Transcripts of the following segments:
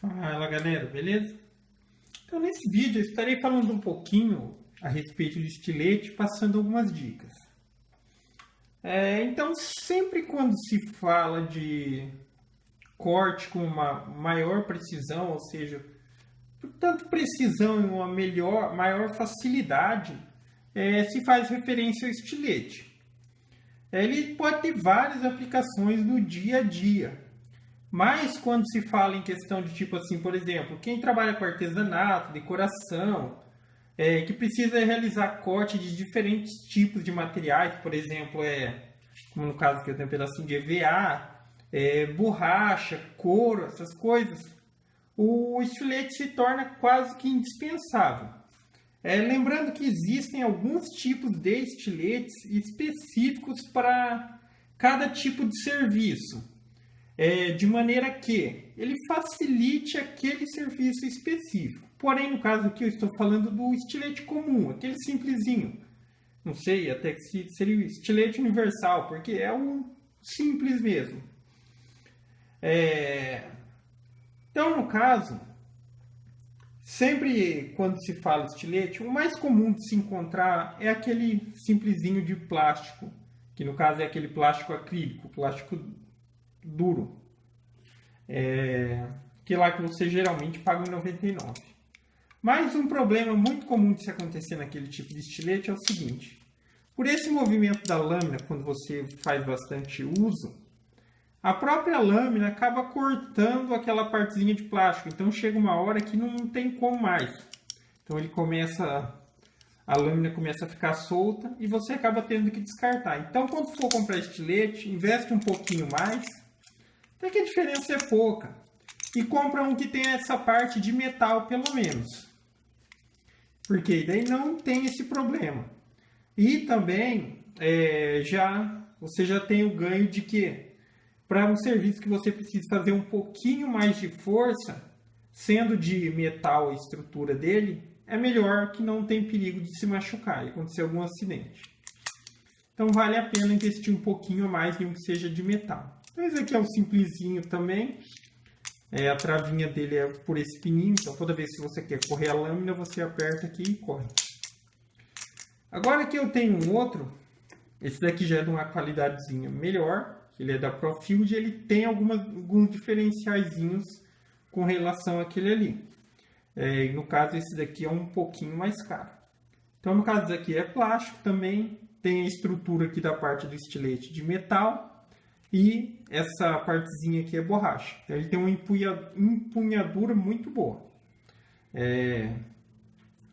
Fala galera, beleza? Então nesse vídeo eu estarei falando um pouquinho a respeito do estilete, passando algumas dicas. Então sempre quando se fala de corte com uma maior precisão, ou seja, tanto precisão e uma maior facilidade, se faz referência ao estilete. Ele pode ter várias aplicações no dia a dia. Mas quando se fala em questão de tipo assim, por exemplo, quem trabalha com artesanato, decoração, que precisa realizar corte de diferentes tipos de materiais, por exemplo, como no caso que eu tenho um pedacinho de EVA, borracha, couro, essas coisas, o estilete se torna quase que indispensável. Lembrando que existem alguns tipos de estiletes específicos para cada tipo de serviço. De maneira que ele facilite aquele serviço específico. Porém, no caso aqui, eu estou falando do estilete comum, aquele simplesinho. Não sei, até que seria o estilete universal, porque é o simples mesmo. Então, no caso, sempre quando se fala estilete, o mais comum de se encontrar é aquele simplesinho de plástico, que no caso é aquele plástico acrílico, plástico duro, que é lá que você geralmente paga em 99. Mas um problema muito comum de se acontecer naquele tipo de estilete é o seguinte: por esse movimento da lâmina, quando você faz bastante uso, a própria lâmina acaba cortando aquela partezinha de plástico, então chega uma hora que não tem como mais. Então a lâmina começa a ficar solta e você acaba tendo que descartar. Então quando for comprar estilete, investe um pouquinho mais, até que a diferença é pouca. E compra um que tenha essa parte de metal, pelo menos. Porque daí não tem esse problema. E também, você já tem o ganho de que, para um serviço que você precisa fazer um pouquinho mais de força, sendo de metal a estrutura dele, é melhor, que não tem perigo de se machucar e acontecer algum acidente. Então vale a pena investir um pouquinho a mais em um que seja de metal. Esse aqui é o simplesinho também. A travinha dele é por esse pininho. Então toda vez que você quer correr a lâmina, você aperta aqui e corre. Agora aqui eu tenho um outro. Esse daqui já é de uma qualidadezinha melhor. Ele é da Profield e ele tem alguns diferenciaizinhos com relação àquele ali. No caso esse daqui é um pouquinho mais caro. Então no caso daqui é plástico também. Tem a estrutura aqui da parte do estilete de metal. E essa partezinha aqui é borracha. Ele tem uma empunhadura muito boa.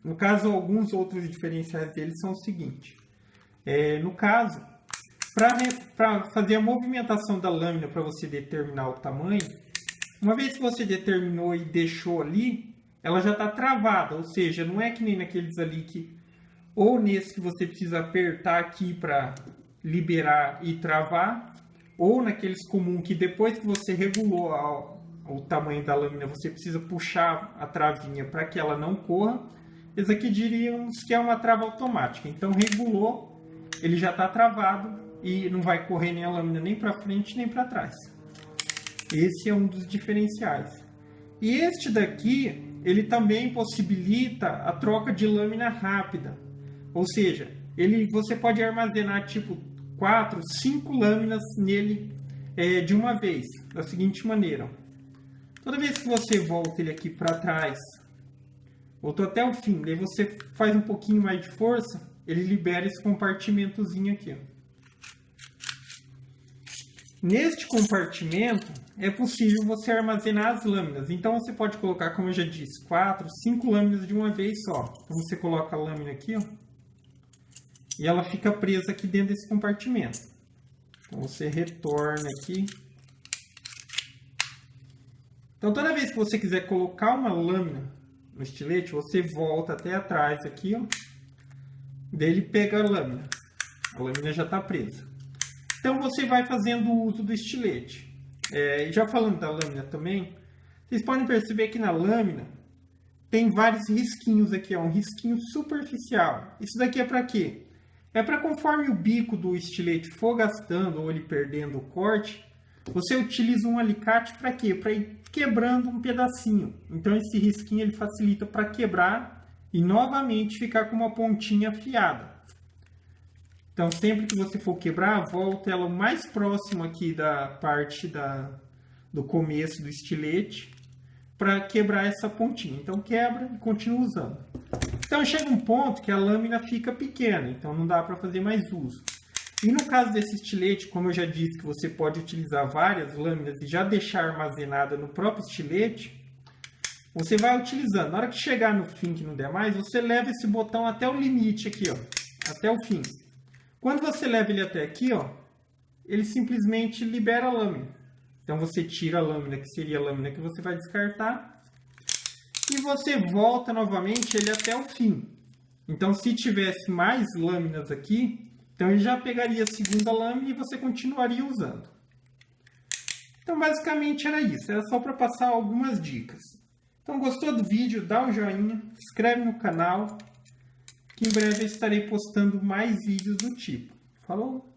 No caso, alguns outros diferenciais dele são o seguinte. No caso, para fazer a movimentação da lâmina para você determinar o tamanho, uma vez que você determinou e deixou ali, ela já está travada. Ou seja, não é que nem naqueles ali que... Ou nesse que você precisa apertar aqui para liberar e travar... Ou naqueles comuns que depois que você regulou o tamanho da lâmina, você precisa puxar a travinha para que ela não corra. Esse aqui diríamos que é uma trava automática. Então regulou, ele já está travado e não vai correr nem a lâmina nem para frente nem para trás. Esse é um dos diferenciais. E este daqui, ele também possibilita a troca de lâmina rápida. Ou seja, você pode armazenar tipo 4, 5 lâminas nele de uma vez, da seguinte maneira. Toda vez que você volta ele aqui para trás, voltou até o fim, daí você faz um pouquinho mais de força, ele libera esse compartimentozinho aqui. Neste compartimento é possível você armazenar as lâminas. Então você pode colocar, como eu já disse, 4, 5 lâminas de uma vez só. Então você coloca a lâmina aqui, ó. E ela fica presa aqui dentro desse compartimento. Então você retorna aqui. Então toda vez que você quiser colocar uma lâmina no estilete, você volta até atrás aqui, ó. Daí ele pega a lâmina. A lâmina já está presa. Então você vai fazendo o uso do estilete. Já falando da lâmina também, vocês podem perceber que na lâmina tem vários risquinhos aqui, ó. Um risquinho superficial. Isso daqui é para quê? É para conforme o bico do estilete for gastando ou ele perdendo o corte, você utiliza um alicate para quê? Para ir quebrando um pedacinho. Então esse risquinho ele facilita para quebrar e novamente ficar com uma pontinha afiada. Então sempre que você for quebrar, volta ela o mais próximo aqui da parte do começo do estilete para quebrar essa pontinha. Então quebra e continua usando. Então chega um ponto que a lâmina fica pequena, então não dá para fazer mais uso. E no caso desse estilete, como eu já disse que você pode utilizar várias lâminas e já deixar armazenada no próprio estilete, você vai utilizando. Na hora que chegar no fim que não der mais, você leva esse botão até o limite aqui, ó, até o fim. Quando você leva ele até aqui, ó, ele simplesmente libera a lâmina. Então você tira a lâmina, que seria a lâmina que você vai descartar, e você volta novamente ele até o fim. Então se tivesse mais lâminas aqui, então ele já pegaria a segunda lâmina e você continuaria usando. Então basicamente era isso, era só para passar algumas dicas. Então gostou do vídeo? Dá um joinha, se inscreve no canal, que em breve eu estarei postando mais vídeos do tipo. Falou!